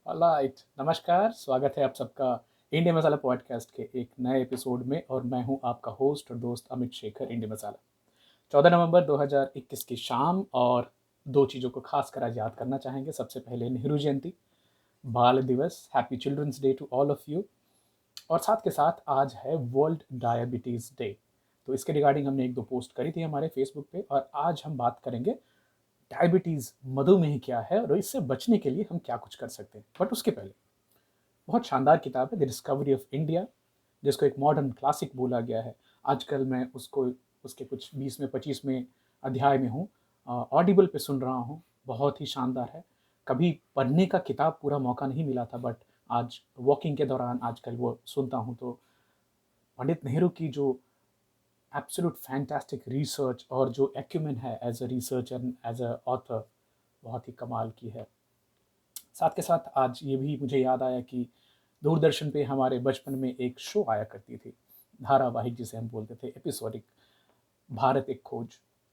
Alright, नमस्कार। स्वागत है आप सबका इंडिया मसाला पॉडकास्ट के एक नए एपिसोड में। और मैं हूं आपका होस्ट और दोस्त अमित शेखर। इंडिया मसाला 14 नवंबर 2021 की शाम, और दो चीज़ों को खास कर आज याद करना चाहेंगे। सबसे पहले नेहरू जयंती, बाल दिवस, happy children's day to all of you. और साथ के साथ आज है वर्ल्ड डायबिटीज़ डे। तो इसके रिगार्डिंग हमने एक दो पोस्ट करी थी हमारे फेसबुक पे, और आज हम बात करेंगे डायबिटीज़, मधुमेह क्या है और इससे बचने के लिए हम क्या कुछ कर सकते हैं। बट उसके पहले बहुत शानदार किताब है द डिस्कवरी ऑफ इंडिया, जिसको एक मॉडर्न क्लासिक बोला गया है। आजकल मैं उसको उसके कुछ 20वें 25वें अध्याय में हूँ, ऑडिबल पे सुन रहा हूँ। बहुत ही शानदार है। कभी पढ़ने का किताब पूरा मौका नहीं मिला था, बट आज वॉकिंग के दौरान आजकल वो सुनता हूँ। तो पंडित नेहरू की जो एब्सोल्यूट फैंटास्टिक रिसर्च और जो एक्यूमेन है as a researcher, as a author, बहुत ही कमाल की है। साथ के साथ आज ये भी मुझे याद आया कि दूरदर्शन पे हमारे बचपन में एक शो आया करती थी, धारावाहिक जिसे हम बोलते थे, एपिसोडिक, भारत एक खोज।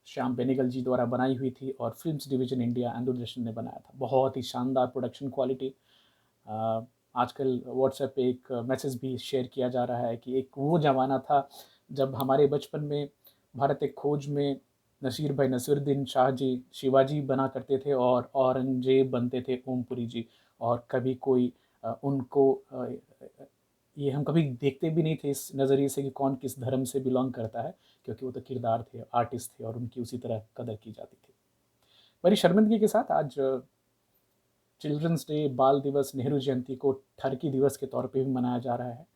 श्याम बेनेगल जी द्वारा बनाई हुई थी और films division India and Doordarshan ने बनाया था। बहुत ही शानदार प्रोडक्शन क्वालिटी। आजकल व्हाट्सएप पे एक मैसेज भी शेयर किया जा रहा है कि एक वो ज़माना था जब हमारे बचपन में भारत एक खोज में नसीर भाई नसीरुद्दीन शाह जी शिवाजी बना करते थे और औरंगजेब बनते थे ओमपुरी जी। और कभी कोई उनको ये हम कभी देखते भी नहीं थे इस नज़रिए से कि कौन किस धर्म से बिलोंग करता है, क्योंकि वो तो किरदार थे, आर्टिस्ट थे, और उनकी उसी तरह कदर की जाती थी। बड़ी शर्मिंदगी के साथ आज चिल्ड्रंस डे, बाल दिवस, नेहरू जयंती को ठरकी दिवस के तौर पे भी मनाया जा रहा है।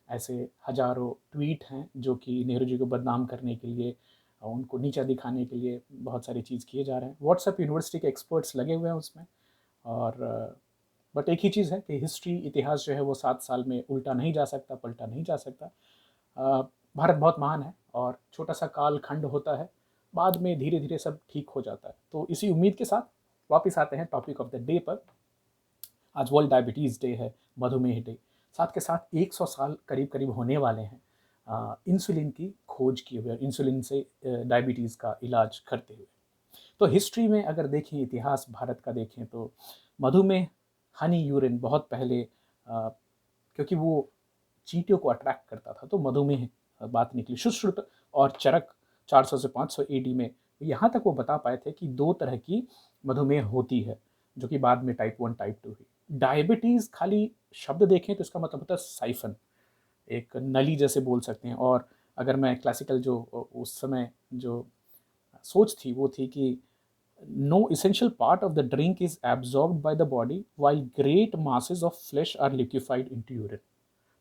ऐसे हजारों ट्वीट हैं जो कि नेहरू जी को बदनाम करने के लिए, उनको नीचा दिखाने के लिए बहुत सारी चीज़ किए जा रहे हैं। व्हाट्सएप यूनिवर्सिटी के एक्सपर्ट्स लगे हुए हैं उसमें। और बट एक ही चीज़ है कि हिस्ट्री, इतिहास जो है वो 7 साल में उल्टा नहीं जा सकता, पलटा नहीं जा सकता। भारत बहुत महान है और छोटा सा काल खंड होता है, बाद में धीरे धीरे सब ठीक हो जाता है। तो इसी उम्मीद के साथ वापस आते हैं टॉपिक ऑफ द डे पर। आज वर्ल्ड डायबिटीज़ डे है, मधुमेह डे। साथ के साथ 100 साल करीब करीब होने वाले हैं इंसुलिन की खोज किए हुए, इंसुलिन से डायबिटीज़ का इलाज करते हुए। तो हिस्ट्री में अगर देखें, इतिहास भारत का देखें, तो मधुमेह, हनी यूरिन बहुत पहले, क्योंकि वो चींटियों को अट्रैक्ट करता था, तो मधुमेह बात निकली। सुश्रुत और चरक 400 से 500 एडी में यहाँ तक वो बता पाए थे कि दो तरह की मधुमेह होती है, जो कि बाद में टाइप 1 टाइप 2 हुई। डायबिटीज़ खाली शब्द देखें तो इसका मतलब होता है साइफन, एक नली जैसे बोल सकते हैं। और अगर मैं क्लासिकल जो उस समय जो सोच थी वो थी कि no essential part of the drink is absorbed by the body while great masses of flesh are liquefied into urine।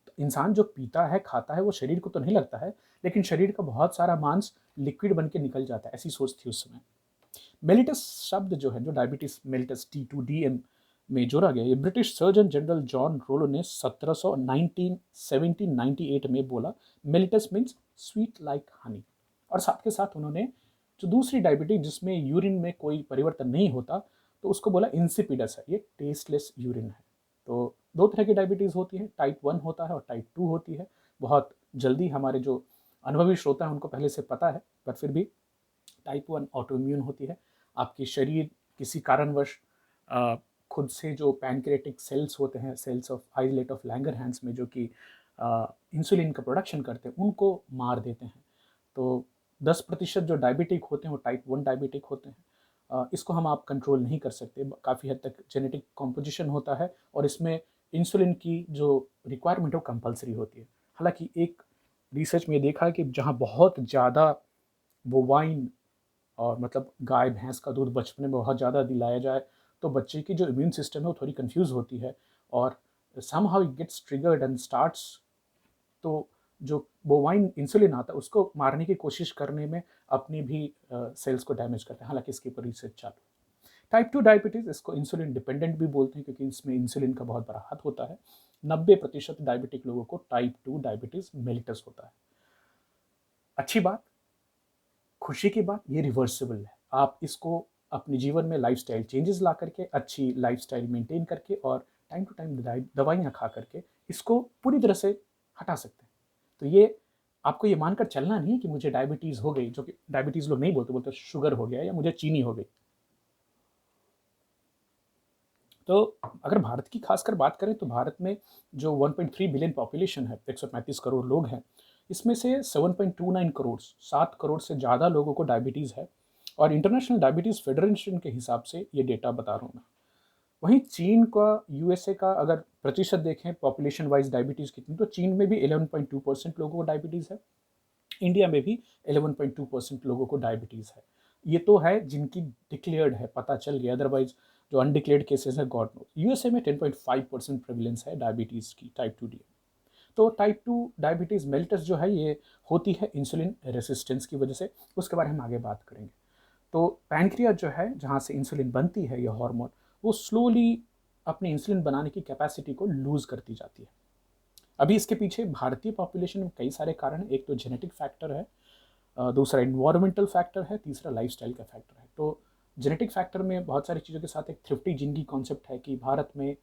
तो इंसान जो पीता है, खाता है, वो शरीर को तो नहीं लगता है, लेकिन शरीर का बहुत सारा मांस लिक्विड बन के निकल जाता है। ऐसी सोच थी उस समय। मेलिटस शब्द जो है, जो डायबिटीज मेलिटस T2DM में जोड़ा गया, ये ब्रिटिश सर्जन जनरल जॉन रोलो ने 1798 में बोला। Mellitus means sweet like Honey. और साथ के साथ उन्होंने जो दूसरी डायबिटीज जिसमें यूरिन में कोई परिवर्तन नहीं होता, तो उसको बोला इंसिपिडस है, ये टेस्टलेस यूरिन है। तो दो तरह की डायबिटीज़ होती है, टाइप 1 होता है और टाइप 2 होती है। बहुत जल्दी हमारे जो अनुभवी श्रोता हैं उनको पहले से पता है, पर फिर भी टाइप 1 ऑटोइम्यून होती है। आपकी शरीर किसी कारणवश खुद से जो पैनक्रियाटिक सेल्स होते हैं, cells of islet of Langerhans में, जो कि इंसुलिन का प्रोडक्शन करते हैं, उनको मार देते हैं। तो 10% जो डायबिटिक होते हैं वो टाइप 1 डायबिटिक होते हैं। इसको हम आप कंट्रोल नहीं कर सकते, काफ़ी हद तक जेनेटिक कॉम्पोजिशन होता है, और इसमें इंसुलिन की जो रिक्वायरमेंट है वो कंपलसरी होती है। हालांकि एक रिसर्च में देखा है कि जहाँ बहुत ज़्यादा बोवाइन, और मतलब गाय भैंस का दूध बचपन में बहुत ज़्यादा दिलाया जाए, तो बच्चे की जो इम्यून सिस्टम है वो थोड़ी कंफ्यूज होती है, और somehow it gets triggered and starts. तो जो बोवाइन इंसुलिन आता है उसको मारने की कोशिश करने में अपनी भी सेल्स को डैमेज करते हैं। हालांकि इसके ऊपर रिसर्च चालू है। टाइप 2 डायबिटीज़, इसको इंसुलिन डिपेंडेंट भी बोलते हैं, क्योंकि इसमें इंसुलिन का बहुत बड़ा हाथ होता है। 90% डायबिटिक लोगों को टाइप 2 डायबिटीज़ मेलिटस होता है। अच्छी बात, खुशी की बात, ये रिवर्सिबल है। आप इसको अपने जीवन में लाइफस्टाइल चेंजेस ला करके, अच्छी लाइफस्टाइल मेंटेन करके, और टाइम टू टाइम दवाइयाँ खा करके इसको पूरी तरह से हटा सकते हैं। तो ये आपको ये मानकर चलना नहीं है कि मुझे डायबिटीज़ हो गई, जो कि डायबिटीज़ लोग नहीं बोलते, बोलते शुगर हो गया या मुझे चीनी हो गई। तो अगर भारत की खासकर बात करें तो भारत में जो 1.3 बिलियन पॉपुलेशन है, 135 करोड़ लोग हैं, इसमें से 7.29 करोड़, 7 करोड़ से ज़्यादा लोगों को डायबिटीज़ है। और इंटरनेशनल डायबिटीज़ फेडरेशन के हिसाब से ये डेटा बता रहा हूँ मैं। वहीं चीन का, यूएसए का अगर प्रतिशत देखें पॉपुलेशन वाइज डायबिटीज़ कितनी, तो चीन में भी 11.2% लोगों को डायबिटीज़ है। इंडिया में भी 11.2% लोगों को डायबिटीज़ है। ये तो है जिनकी डिक्लेयर्ड है, पता चल गया, अदरवाइज जो अनडिक्लेयर्ड केसेस है गॉड नोस। यूएसए में 10.5% प्रेवलेंस है डायबिटीज़ की, टाइप 2 तो टाइप 2 डायबिटीज़ मेलिटस जो है ये होती है इंसुलिन रेसिस्टेंस की वजह से, उसके बारे में हम आगे बात करेंगे। तो पैनक्रियाज जो है, जहाँ से इंसुलिन बनती है, यह हार्मोन, वो स्लोली अपनी इंसुलिन बनाने की कैपेसिटी को लूज़ करती जाती है। अभी इसके पीछे भारतीय पॉपुलेशन में कई सारे कारण हैं। एक तो जेनेटिक फैक्टर है, दूसरा इन्वायरमेंटल फैक्टर है, तीसरा लाइफस्टाइल का फैक्टर है। तो जेनेटिक फैक्टर में बहुत सारी चीज़ों के साथ एक थ्रिफ्टी जिंदगी कॉन्सेप्ट है कि भारत में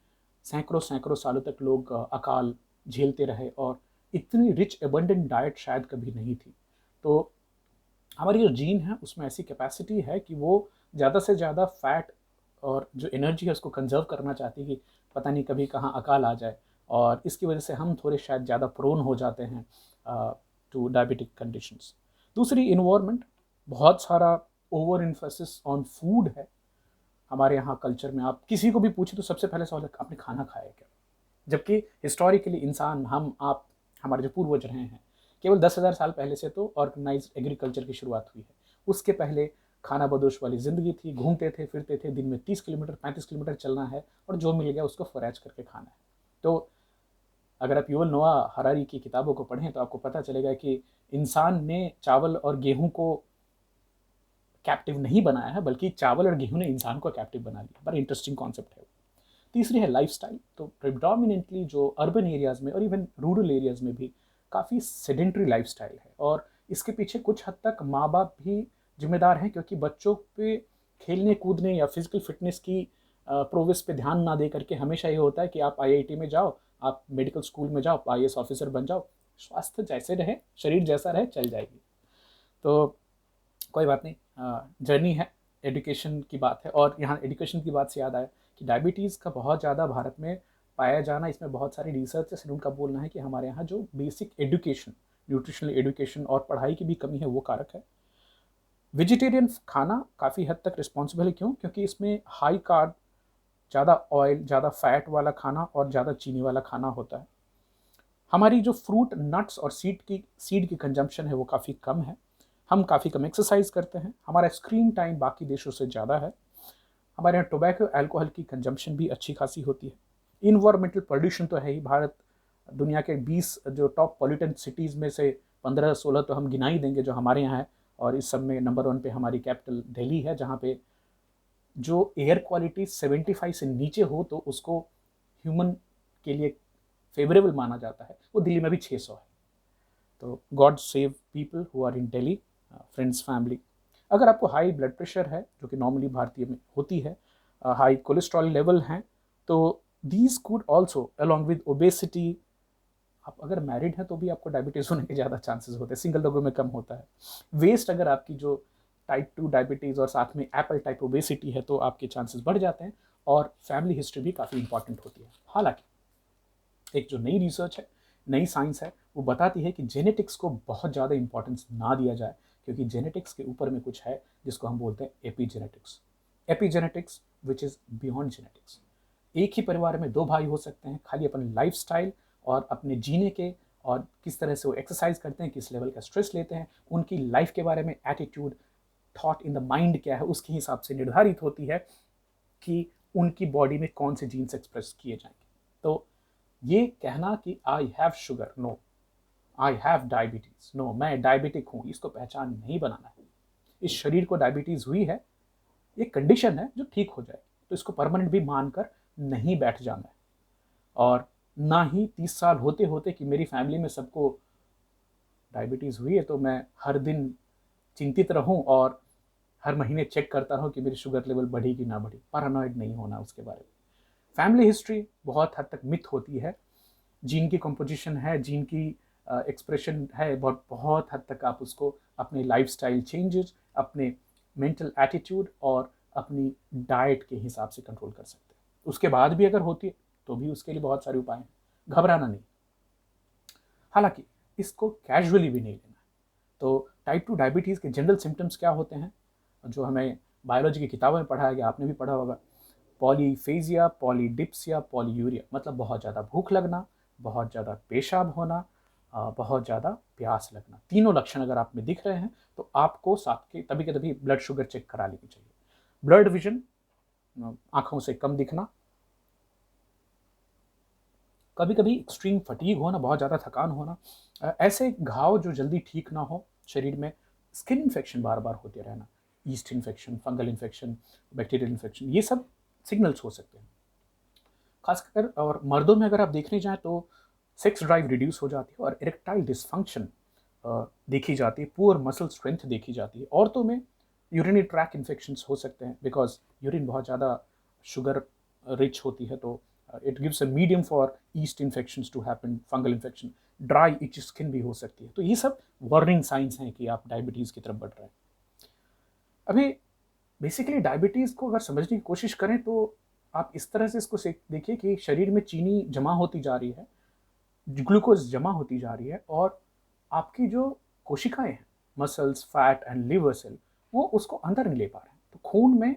सैकड़ों सैकड़ों सालों तक लोग अकाल झेलते रहे और इतनी रिच एबंडेंट डाइट शायद कभी नहीं थी। तो हमारी जो जीन है उसमें ऐसी कैपेसिटी है कि वो ज़्यादा से ज़्यादा फैट और जो एनर्जी है उसको कंजर्व करना चाहती है कि पता नहीं कभी कहाँ अकाल आ जाए, और इसकी वजह से हम थोड़े शायद ज़्यादा प्रोन हो जाते हैं टू डायबिटिक कंडीशंस। दूसरी इन्वायरमेंट, बहुत सारा ओवर इन्फोसिस ऑन फूड है हमारे यहाँ कल्चर में। आप किसी को भी पूछे तो सबसे पहले सवाल है आपने खाना खाया क्या, जबकि हिस्टोरिकली इंसान, हम आप, हमारे जो पूर्वज रहे हैं, केवल 10,000 साल पहले से तो ऑर्गेनाइज एग्रीकल्चर की शुरुआत हुई है। उसके पहले खाना बदोश वाली ज़िंदगी थी, घूमते थे फिरते थे, दिन में 30 किलोमीटर 35 किलोमीटर चलना है और जो मिल गया उसको फराज करके खाना है। तो अगर आप युवल नोआ हरारी की किताबों को पढ़ें तो आपको पता चलेगा कि इंसान ने चावल और गेहूं को कैप्टिव नहीं बनाया है, बल्कि चावल और गेहूं ने इंसान को कैप्टिव बना लिया। बड़ा इंटरेस्टिंग कॉन्सेप्ट है। तीसरी है लाइफस्टाइल। तो प्रिडोमिनेंटली जो अर्बन एरियाज़ में और इवन रूरल एरियाज़ में भी काफ़ी सेडेंट्री लाइफस्टाइल है, और इसके पीछे कुछ हद तक माँ बाप भी जिम्मेदार हैं, क्योंकि बच्चों पे खेलने कूदने या फिजिकल फिटनेस की प्रोग्रेस पे ध्यान ना दे करके हमेशा ये होता है कि आप आईआईटी में जाओ, आप मेडिकल स्कूल में जाओ, आईएएस ऑफिसर बन जाओ, स्वास्थ्य जैसे रहे, शरीर जैसा रहे, चल जाएगी। तो कोई बात नहीं, जर्नी है, एजुकेशन की बात है। और यहाँ एजुकेशन की बात से याद आया कि डायबिटीज़ का बहुत ज़्यादा भारत में पाया जाना, इसमें बहुत सारी रिसर्च से उनका बोलना है कि हमारे यहाँ जो बेसिक एजुकेशन, न्यूट्रिशनल एजुकेशन और पढ़ाई की भी कमी है, वो कारक है। वेजिटेरियन खाना काफ़ी हद तक रिस्पॉन्सिबल है। क्यों? क्योंकि इसमें हाई कार्ब, ज़्यादा ऑयल, ज़्यादा फैट वाला खाना और ज़्यादा चीनी वाला खाना होता है। हमारी जो फ्रूट, नट्स और सीड की कंजम्पशन है वो काफ़ी कम है। हम काफ़ी कम एक्सरसाइज करते हैं। हमारा स्क्रीन टाइम बाकी देशों से ज़्यादा है। हमारे यहाँ टोबैको, अल्कोहल की कंजम्पशन भी अच्छी खासी होती है। इन्वायरमेंटल पोल्यूशन तो है ही। भारत दुनिया के 20 जो टॉप पॉल्यूटेंट सिटीज़ में से 15-16 तो हम गिना ही देंगे जो हमारे यहाँ है। और इस सब में नंबर 1 पे हमारी कैपिटल दिल्ली है, जहाँ पे जो एयर क्वालिटी 75 से नीचे हो तो उसको ह्यूमन के लिए फेवरेबल माना जाता है। वो दिल्ली में भी 600 है। तो God save people who are in Delhi, friends, family. अगर आपको हाई ब्लड प्रेशर है, जो कि नॉर्मली भारतीय में होती है, हाई कोलेस्ट्रॉल लेवल हैं, तो these could also along with obesity, आप अगर मैरिड हैं तो भी आपको डायबिटीज़ होने के ज़्यादा चांसेस होते हैं, सिंगल लोगों में कम होता है। वेस्ट अगर आपकी जो टाइप 2 डायबिटीज़ और साथ में एप्पल टाइप ओबेसिटी है तो आपके चांसेस बढ़ जाते हैं। और फैमिली हिस्ट्री भी काफ़ी इंपॉर्टेंट होती है। हालांकि एक जो नई रिसर्च है, नई साइंस है, वो बताती है कि जेनेटिक्स को बहुत ज़्यादा इंपॉर्टेंस ना दिया जाए, क्योंकि जेनेटिक्स के ऊपर में कुछ है जिसको हम बोलते हैं epigenetics. Epigenetics which is beyond genetics. एक ही परिवार में दो भाई हो सकते हैं, खाली अपन लाइफस्टाइल और अपने जीने के और किस तरह से वो एक्सरसाइज करते हैं, किस लेवल का स्ट्रेस लेते हैं, उनकी लाइफ के बारे में attitude, thought in the mind क्या है, उसके हिसाब से निर्धारित होती है कि उनकी बॉडी में कौन से जीन्स एक्सप्रेस किए जाएंगे। तो ये कहना कि I have sugar, no, I have diabetes, no, मैं डायबिटिक हूँ, इसको पहचान नहीं बनाना है। इस शरीर को डायबिटीज हुई है, ये कंडीशन है जो ठीक हो जाए, तो इसको परमानेंट भी मानकर नहीं बैठ जाना है। और ना ही 30 साल होते होते कि मेरी फैमिली में सबको डायबिटीज़ हुई है तो मैं हर दिन चिंतित रहूं और हर महीने चेक करता रहूं कि मेरी शुगर लेवल बढ़ी कि ना बढ़ी। पैरानॉइड नहीं होना उसके बारे में। फैमिली हिस्ट्री बहुत हद तक मिथ होती है। जीन की कंपोजिशन है, जीन की एक्सप्रेशन है, बहुत बहुत हद तक आप उसको अपने लाइफस्टाइल चेंजेस, अपने मेंटल एटीट्यूड और अपनी डाइट के हिसाब से कंट्रोल कर सकते हैं। उसके बाद भी अगर होती है तो भी उसके लिए बहुत सारे उपाय हैं, घबराना नहीं। हालांकि इसको कैजुअली भी नहीं लेना। तो टाइप 2 डायबिटीज़ के जनरल सिम्टम्स क्या होते हैं, जो हमें बायोलॉजी की किताबों में पढ़ाया गया, आपने भी पढ़ा होगा। पॉलीफेजिया, पॉलीडिप्सिया, पॉलीयूरिया, मतलब बहुत ज़्यादा भूख लगना, बहुत ज़्यादा पेशाब होना, बहुत ज़्यादा प्यास लगना। तीनों लक्षण अगर आप में दिख रहे हैं तो आपको साथ के तभी के तभी ब्लड शुगर चेक करा लेनी चाहिए। ब्लड विजन, आंखों से कम दिखना, कभी कभी एक्सट्रीम फटीग होना, बहुत ज़्यादा थकान होना, ऐसे घाव जो जल्दी ठीक ना हो शरीर में, स्किन इन्फेक्शन बार बार होते रहना, east infection, fungal infection, bacterial infection, ये सब सिग्नल्स हो सकते हैं। खासकर और मर्दों में अगर आप देखने जाएं तो सेक्स ड्राइव रिड्यूस हो जाती है और इरेक्टाइल डिसफंक्शन देखी जाती है, पुअर मसल स्ट्रेंथ देखी जाती है। औरतों में यूरिनरी ट्रैक इन्फेक्शंस हो सकते हैं, बिकॉज यूरिन बहुत ज़्यादा शुगर रिच होती है, तो it gives a medium for yeast infections to happen, fungal infection, dry itch skin भी हो सकती है। तो ये सब वार्निंग साइंस हैं कि आप डायबिटीज़ की तरफ बढ़ रहे हैं। अभी बेसिकली डायबिटीज़ को अगर समझने की कोशिश करें तो आप इस तरह से इसको देखिए कि शरीर में चीनी जमा होती जा रही है, ग्लूकोज जमा होती जा रही है, और आपकी जो कोशिकाएं हैं, muscles, fat and liver cell, वो उसको अंदर नहीं ले पा रहे हैं। तो खून में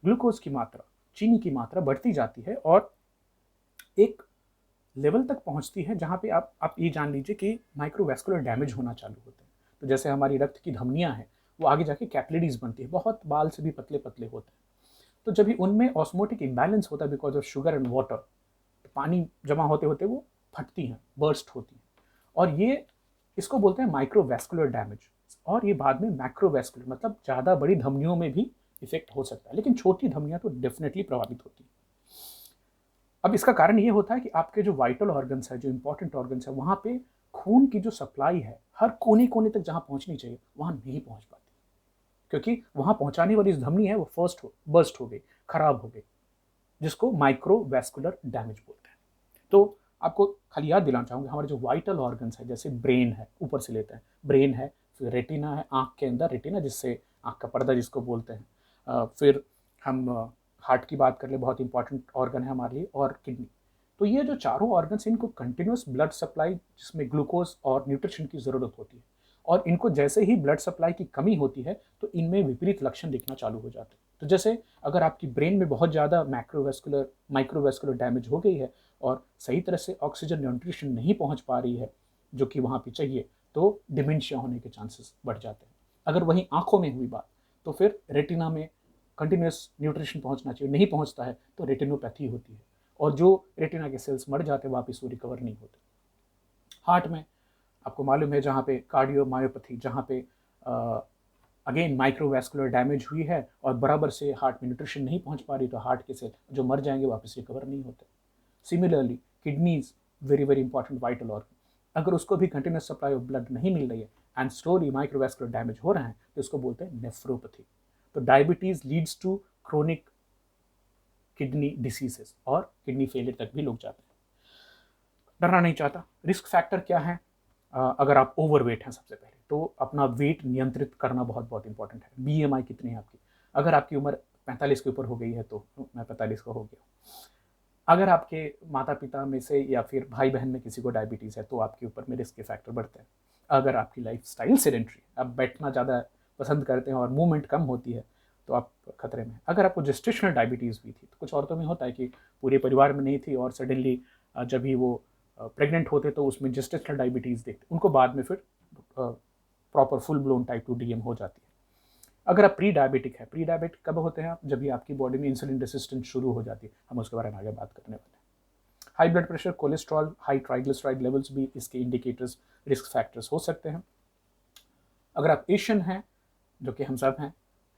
ग्लूकोज की मात्रा, चीनी की मात्रा बढ़ती जाती है और एक लेवल तक पहुंचती है जहां पे आप ये जान लीजिए कि माइक्रोवैस्कुलर डैमेज होना चालू होते हैं। तो जैसे हमारी रक्त की धमनियां हैं, वो आगे जाके कैपिलरीज बनती है, बहुत बाल से भी पतले पतले होते हैं। तो जब भी उनमें ऑस्मोटिक इम्बैलेंस होता है because of sugar and water, तो पानी जमा होते होते वो फटती हैं, बर्स्ट होती हैं, और ये इसको बोलते हैं माइक्रोवैस्कुलर डैमेज। और ये बाद में मैक्रोवैस्कुलर, मतलब ज़्यादा बड़ी धमनियों में भी इफेक्ट हो सकता है, लेकिन छोटी धमनियां तो डेफिनेटली प्रभावित होती हैं। अब इसका कारण ये होता है कि आपके जो वाइटल ऑर्गन्स है, जो इंपॉर्टेंट ऑर्गन्स है, वहाँ पे खून की जो सप्लाई है हर कोने कोने तक जहाँ पहुँचनी चाहिए वहाँ नहीं पहुँच पाती, क्योंकि वहाँ पहुँचाने वाली जो धमनी है वो बर्स्ट हो गई, खराब हो गई, जिसको माइक्रोवैस्कुलर डैमेज बोलते हैं। तो आपको खाली याद दिलाना चाहूँगा, हमारे जो वाइटल ऑर्गन्स है, जैसे ब्रेन है, ऊपर से लेते हैं, ब्रेन है, फिर रेटिना है, आँख के अंदर रेटिना, जिससे आँख का पर्दा जिसको बोलते हैं, फिर हम हार्ट की बात कर ले, बहुत इंपॉर्टेंट ऑर्गन है हमारे लिए, और किडनी। तो ये जो चारों ऑर्गन्स, इनको कंटिन्यूस ब्लड सप्लाई, जिसमें ग्लूकोज और न्यूट्रिशन की ज़रूरत होती है, और इनको जैसे ही ब्लड सप्लाई की कमी होती है तो इनमें विपरीत लक्षण दिखना चालू हो जाते हैं। तो जैसे अगर आपकी ब्रेन में बहुत ज़्यादा माइक्रोवैस्कुलर डैमेज हो गई है और सही तरह से ऑक्सीजन न्यूट्रिशन नहीं पहुंच पा रही है जो कि वहाँ पे चाहिए, तो डिमेंशिया होने के चांसेस बढ़ जाते हैं। अगर वहीं आंखों में हुई बात, तो फिर रेटिना में कंटिन्यूस न्यूट्रिशन पहुंचना चाहिए, नहीं पहुंचता है तो रेटिनोपैथी होती है, और जो रेटिना के सेल्स मर जाते हैं वापस वो रिकवर नहीं होते। हार्ट में आपको मालूम है, जहाँ पे कार्डियोमायोपैथी, जहाँ पे अगेन माइक्रोवैस्कुलर डैमेज हुई है और बराबर से हार्ट में न्यूट्रिशन नहीं पहुंच पा रही, तो हार्ट के सेल जो मर जाएंगे वापस रिकवर नहीं होते। Similarly kidneys, very very important vital organ, अगर उसको भी कंटिन्यूस सप्लाई ऑफ ब्लड नहीं मिल रही है एंड स्लोली माइक्रोवैस्कुलर डैमेज हो रहा है, तो इसको बोलते हैं नेफ्रोपैथी। तो diabetes leads to chronic kidney diseases, और किडनी फेलियर तक भी लोग जाते हैं। डरना नहीं चाहता। रिस्क फैक्टर क्या है? अगर आप ओवरवेट हैं, सबसे पहले तो अपना वेट नियंत्रित करना बहुत बहुत इंपॉर्टेंट है। बीएमआई कितनी है आपकी? अगर आपकी उम्र 45 के ऊपर हो गई है, तो मैं 45 का हो गया, अगर आपके माता पिता में से या फिर भाई बहन में किसी को डायबिटीज़ है, तो आपके ऊपर में रिस्क के फैक्टर बढ़ते हैं। अगर आपकी लाइफ स्टाइल सेडेंट्री, आप बैठना ज़्यादा पसंद करते हैं और मूवमेंट कम होती है, तो आप खतरे में। अगर आपको जेस्टेशनल डायबिटीज़ भी थी, तो कुछ औरतों में होता है कि पूरे परिवार में नहीं थी और सडनली जब भी वो प्रेग्नेंट होते तो उसमें जेस्टेशनल डायबिटीज़ देखते, उनको बाद में फिर proper full blown type 2 DM हो जाती है। अगर आप प्री डायबिटिक है, प्री डायबिटिक कब होते हैं आप? जब भी आपकी बॉडी में इंसुलिन रेसिस्टेंस शुरू हो जाती है, हम उसके बारे में आगे बात करने वाले हैं। High blood pressure, cholesterol, high triglyceride levels भी इसके इंडिकेटर्स, रिस्क फैक्टर्स हो सकते हैं। अगर आप एशियन हैं, जो कि हम सब हैं,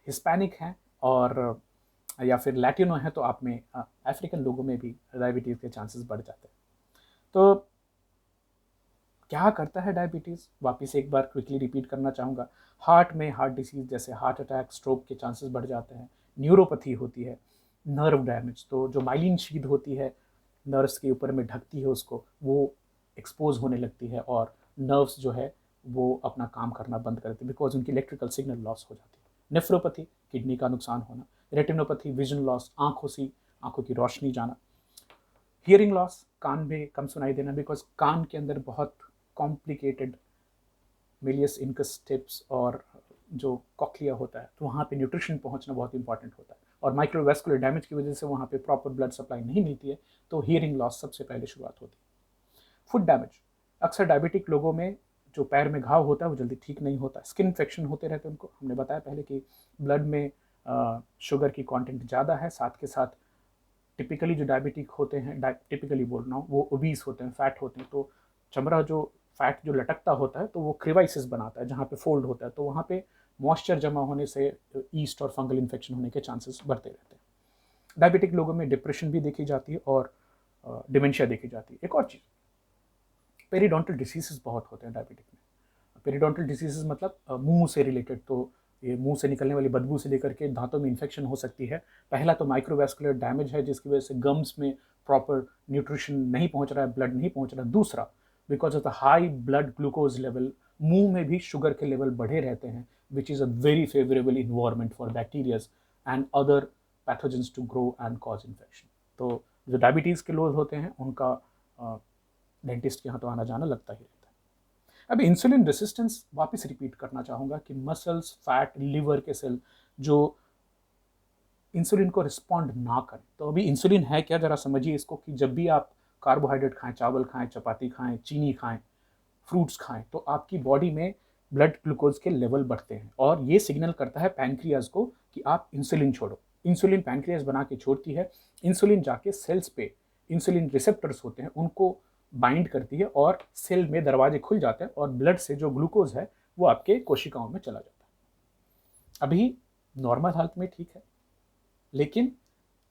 हिस्पैनिक हैं, और या फिर लैटिनो हैं, तो आप में अफ्रीकन लोगों में भी डायबिटीज़ के चांसेस बढ़ जाते हैं। तो क्या करता है डायबिटीज़? वापस एक बार क्विकली रिपीट करना चाहूँगा। हार्ट में हार्ट डिसीज़ जैसे हार्ट अटैक, स्ट्रोक के चांसेस बढ़ जाते हैं। न्यूरोपैथी होती है, नर्व डैमेज, तो जो माइलिन शीथ होती है नर्व्स के ऊपर में ढकती है उसको, वो एक्सपोज होने लगती है और नर्व्स जो है वो अपना काम करना बंद कर देती है, बिकॉज उनकी इलेक्ट्रिकल सिग्नल लॉस हो जाती है। नेफ्रोपैथी, किडनी का नुकसान होना। रेटिनोपैथी, विजन लॉस, आँखों से आंखों की रोशनी जाना। हियरिंग लॉस, कान में कम सुनाई देना, बिकॉज कान के अंदर बहुत कॉम्प्लिकेटेड मिलियस इंकस टिप्स और जो कॉक्लिया होता है, तो वहाँ पे न्यूट्रिशन पहुँचना बहुत इंपॉर्टेंट होता है, और माइक्रोवेस्कुलर डैमेज की वजह से वहाँ पे प्रॉपर ब्लड सप्लाई नहीं मिलती है, तो हियरिंग लॉस सबसे पहले शुरुआत होती है। फुट डैमेज, अक्सर डायबिटिक लोगों में जो पैर में घाव होता है वो जल्दी ठीक नहीं होता, स्किन इन्फेक्शन होते रहते हैं उनको। हमने बताया पहले कि ब्लड में शुगर की कंटेंट ज़्यादा है, साथ के साथ टिपिकली जो डायबिटिक होते हैं, टिपिकली बोल रहा हूँ, वो ओबीस होते हैं, फैट होते हैं, तो चमड़ा जो फैट जो लटकता होता है तो वो क्रिवाइसिस बनाता है, जहाँ पे फोल्ड होता है, तो वहाँ पे मॉइस्चर जमा होने से ईस्ट और फंगल इन्फेक्शन होने के चांसेस बढ़ते रहते हैं। डायबिटिक लोगों में डिप्रेशन भी देखी जाती है और डिमेंशिया देखी जाती है। एक और चीज़, पेरिडोंटल डिसीजेस बहुत होते हैं डायबिटिक में। पेरिडोंटल डिसीजेस मतलब मुंह से रिलेटेड, तो ये मुंह से निकलने वाली बदबू से लेकर के दांतों में इन्फेक्शन हो सकती है। पहला तो माइक्रोवेस्कुलर डैमेज है, जिसकी वजह से गम्स में प्रॉपर न्यूट्रिशन नहीं पहुंच रहा है, ब्लड नहीं पहुंच रहा है। दूसरा, because of the high blood glucose level, मुंह में भी शुगर के लेवल बढ़े रहते हैं, which is a very favourable environment for bacterias and other pathogens to grow and cause infection. तो जो डायबिटीज़ के लोग होते हैं उनका डेंटिस्ट के यहाँ तो आना जाना लगता ही रहता है। अब इंसुलिन रेसिस्टेंस वापस रिपीट करना चाहूँगा कि मसल्स, फैट, लिवर के सेल जो इंसुलिन को रिस्पॉन्ड ना करें। तो अभी इंसुलिन है क्या, जरा समझिए इसको, कि जब भी आप कार्बोहाइड्रेट खाएं, चावल खाएं, चपाती खाएं, चीनी खाएं, फ्रूट्स खाएं, तो आपकी बॉडी में ब्लड ग्लूकोज के लेवल बढ़ते हैं, और ये सिग्नल करता है पैनक्रियाज को कि आप इंसुलिन छोड़ो। इंसुलिन पैनक्रियाज बना के छोड़ती है, इंसुलिन जाके सेल्स पे, इंसुलिन रिसेप्टर्स होते हैं उनको बाइंड करती है, और सेल में दरवाजे खुल जाते हैं, और ब्लड से जो ग्लूकोज है वो आपके कोशिकाओं में चला जाता है। अभी नॉर्मल हालत में ठीक है, लेकिन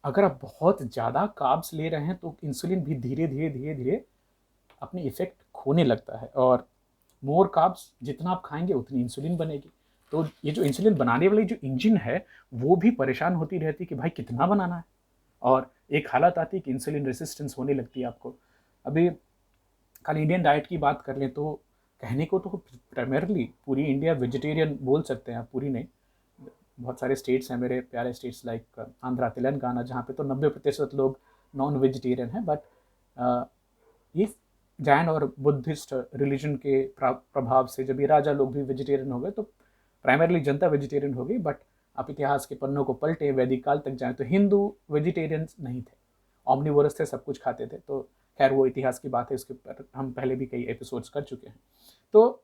अगर आप बहुत ज़्यादा कार्ब्स ले रहे हैं तो इंसुलिन भी धीरे धीरे धीरे धीरे अपनी इफेक्ट खोने लगता है, और मोर कार्ब्स जितना आप खाएंगे उतनी इंसुलिन बनेगी। तो ये जो इंसुलिन बनाने वाली जो इंजन है वो भी परेशान होती रहती है कि भाई कितना बनाना है, और एक हालत आती है कि इंसुलिन रेसिस्टेंस होने लगती है आपको। अभी खाली इंडियन डाइट की बात कर लें तो कहने को तो प्राइमरली पूरी इंडिया वेजिटेरियन बोल सकते हैं आप, पूरी नहीं, बहुत सारे स्टेट्स हैं मेरे प्यारे स्टेट्स लाइक आंध्रा, तेलंगाना, जहाँ पे तो 90% लोग नॉन वेजिटेरियन हैं। बट ये जैन और बुद्धिस्ट रिलीजन के प्रभाव से जब ये राजा लोग भी वेजिटेरियन हो गए तो प्राइमरली जनता वेजिटेरियन हो गई। बट आप इतिहास के पन्नों को पलटे, वैदिक काल तक जाएं तो हिंदू वेजिटेरियंस नहीं थे, ऑमनिवोरस थे, सब कुछ खाते थे। तो खैर वो इतिहास की बात है, उसके ऊपर हम पहले भी कई एपिसोड्स कर चुके हैं। तो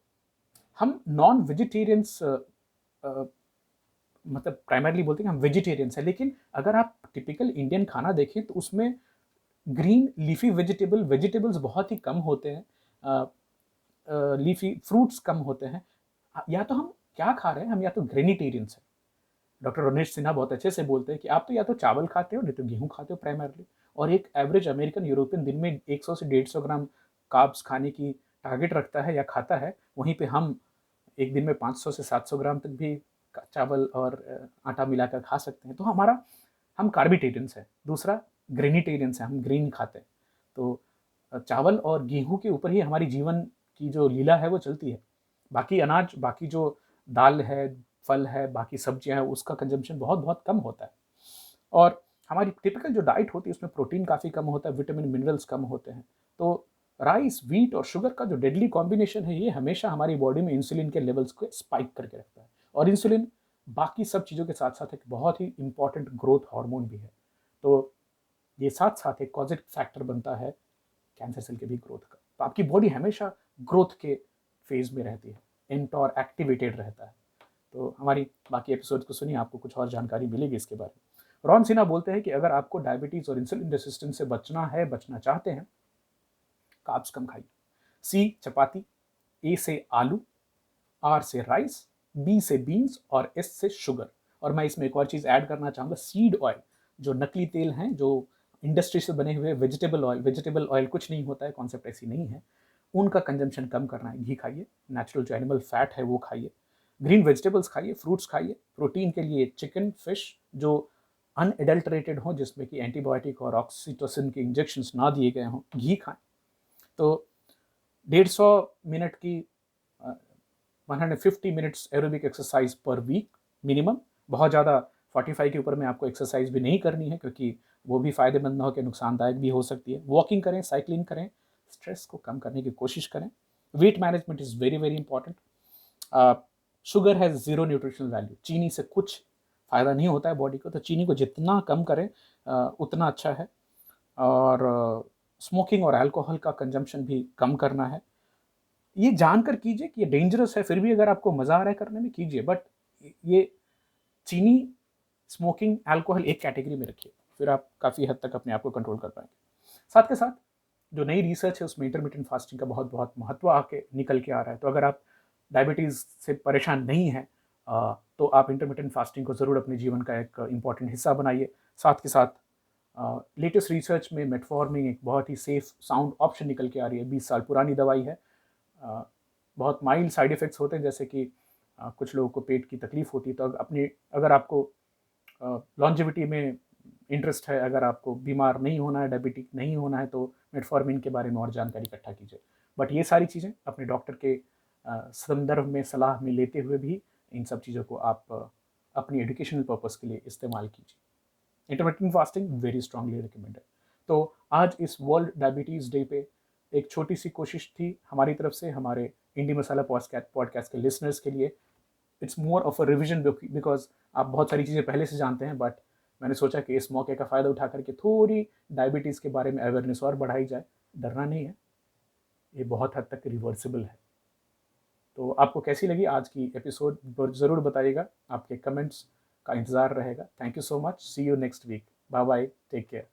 हम नॉन वेजिटेरियंस मतलब प्राइमरली बोलते हैं हम वेजिटेरियंस हैं, लेकिन अगर आप टिपिकल इंडियन खाना देखें तो उसमें ग्रीन लीफी वेजिटेबल्स बहुत ही कम होते हैं, लीफी फ्रूट्स कम होते हैं। या तो हम क्या खा रहे हैं, हम या तो ग्रेनिटेरियंस हैं। डॉक्टर रमेश सिन्हा बहुत अच्छे से बोलते हैं कि आप तो या तो चावल खाते हो नहीं तो गेहूं खाते हो प्राइमरली, और एक एवरेज अमेरिकन यूरोपियन दिन में 100 से 150 ग्राम कार्ब्स खाने की टारगेट रखता है या खाता है, वहीं पे हम एक दिन में 500 से 700 ग्राम तक भी चावल और आटा मिलाकर खा सकते हैं। तो हम कार्बिटेरियंस हैं। दूसरा, ग्रेनिटेरियंस हैं, हम ग्रीन खाते हैं। तो चावल और गेहूं के ऊपर ही हमारी जीवन की जो लीला है वो चलती है। बाकी अनाज, बाकी जो दाल है, फल है, बाकी सब्जियां हैं, उसका कंजम्पशन बहुत बहुत कम होता है। और हमारी टिपिकल जो डाइट होती है उसमें प्रोटीन काफ़ी कम होता है, विटामिन मिनरल्स कम होते हैं। तो राइस, व्हीट और शुगर का जो डेडली कॉम्बिनेशन है, ये हमेशा हमारी बॉडी में इंसुलिन के लेवल्स को स्पाइक करके रखता है। और इंसुलिन बाकी सब चीज़ों के साथ साथ एक बहुत ही इंपॉर्टेंट ग्रोथ हार्मोन भी है। तो ये साथ साथ एक कॉजेटिव फैक्टर बनता है कैंसर सेल के भी ग्रोथ का। तो आपकी बॉडी हमेशा ग्रोथ के फेज में रहती है, एंटोर एक्टिवेटेड रहता है। तो हमारी बाकी एपिसोड को सुनिए, आपको कुछ और जानकारी मिलेगी इसके बारे में। रॉन सिन्हा बोलते हैं कि अगर आपको डायबिटीज और इंसुलिन रेसिस्टेंस से बचना चाहते हैं, कार्ब्स कम खाइए। सी चपाती, ए से आलू, आर से राइस, बी से बीन्स और एस से शुगर। और मैं इसमें एक और चीज़ ऐड करना चाहूँगा, सीड ऑयल, जो नकली तेल हैं, जो इंडस्ट्री से बने हुए वेजिटेबल ऑयल कुछ नहीं होता है, कॉन्सेप्ट ऐसी नहीं है, उनका कंजम्पशन कम करना है। घी खाइए, नेचुरल जो एनिमल फैट है वो खाइए, ग्रीन वेजिटेबल्स खाइए, फ्रूट्स खाइए। प्रोटीन के लिए चिकन, फिश जो अनएडल्टरेटेड हो, जिसमें कि एंटीबायोटिक और ऑक्सीटोसिन के इंजेक्शंस ना दिए गए हों, घी खाएं। तो 150 मिनट की 150 minutes aerobic exercise per week minimum. बहुत ज़्यादा 45 के ऊपर में आपको एक्सरसाइज भी नहीं करनी है, क्योंकि वो भी फ़ायदेमंद ना हो के नुकसानदायक भी हो सकती है। वॉकिंग करें, साइकिलिंग करें, स्ट्रेस को कम करने की कोशिश करें। Weight management is very very important. Sugar has zero nutritional value. चीनी से कुछ फ़ायदा नहीं होता है बॉडी को, तो चीनी को जितना कम करें उतना अच्छा है। और स्मोकिंग और अल्कोहल का कंजम्पशन भी कम करना है। ये जानकर कीजिए कि ये डेंजरस है, फिर भी अगर आपको मज़ा आ रहा है करने में कीजिए, बट ये चीनी, स्मोकिंग, अल्कोहल एक कैटेगरी में रखिए, फिर आप काफ़ी हद तक अपने आप को कंट्रोल कर पाएंगे। साथ के साथ जो नई रिसर्च है उसमें इंटरमिटेंट फास्टिंग का बहुत बहुत महत्व आके निकल के आ रहा है। तो अगर आप डायबिटीज़ से परेशान नहीं हैं तो आप इंटरमिटेंट फास्टिंग को ज़रूर अपने जीवन का एक इम्पॉर्टेंट हिस्सा बनाइए। साथ के साथ लेटेस्ट रिसर्च में मेटफॉर्मिन एक बहुत ही सेफ साउंड ऑप्शन निकल के आ रही है। 20 साल पुरानी दवाई है। बहुत माइल्ड साइड इफ़ेक्ट्स होते हैं, जैसे कि कुछ लोगों को पेट की तकलीफ़ होती है। तो अगर आपको लॉन्जेविटी में इंटरेस्ट है, अगर आपको बीमार नहीं होना है, डायबिटिक नहीं होना है, तो मेटफॉर्मिन के बारे में और जानकारी इकट्ठा कीजिए। बट ये सारी चीज़ें अपने डॉक्टर के संदर्भ में, सलाह में लेते हुए भी इन सब चीज़ों को आप अपनी एजुकेशनल पर्पज़ के लिए इस्तेमाल कीजिए। Intermittent fasting very strongly recommended. तो आज इस वर्ल्ड डायबिटीज़ डे पे एक छोटी सी कोशिश थी हमारी तरफ से, हमारे इंडी मसाला पॉडकास्ट के लिसनर्स के लिए। It's more of a revision, because आप बहुत सारी चीज़ें पहले से जानते हैं, बट मैंने सोचा कि इस मौके का फ़ायदा उठा करके थोड़ी डायबिटीज़ के बारे में अवेयरनेस और बढ़ाई जाए। डरना नहीं है, ये बहुत हद तक रिवर्सिबल है। तो आपको कैसी लगी आज की एपिसोड ज़रूर बताइएगा, आपके कमेंट्स का इंतज़ार रहेगा। Thank you so much, see you next week, bye bye, take care.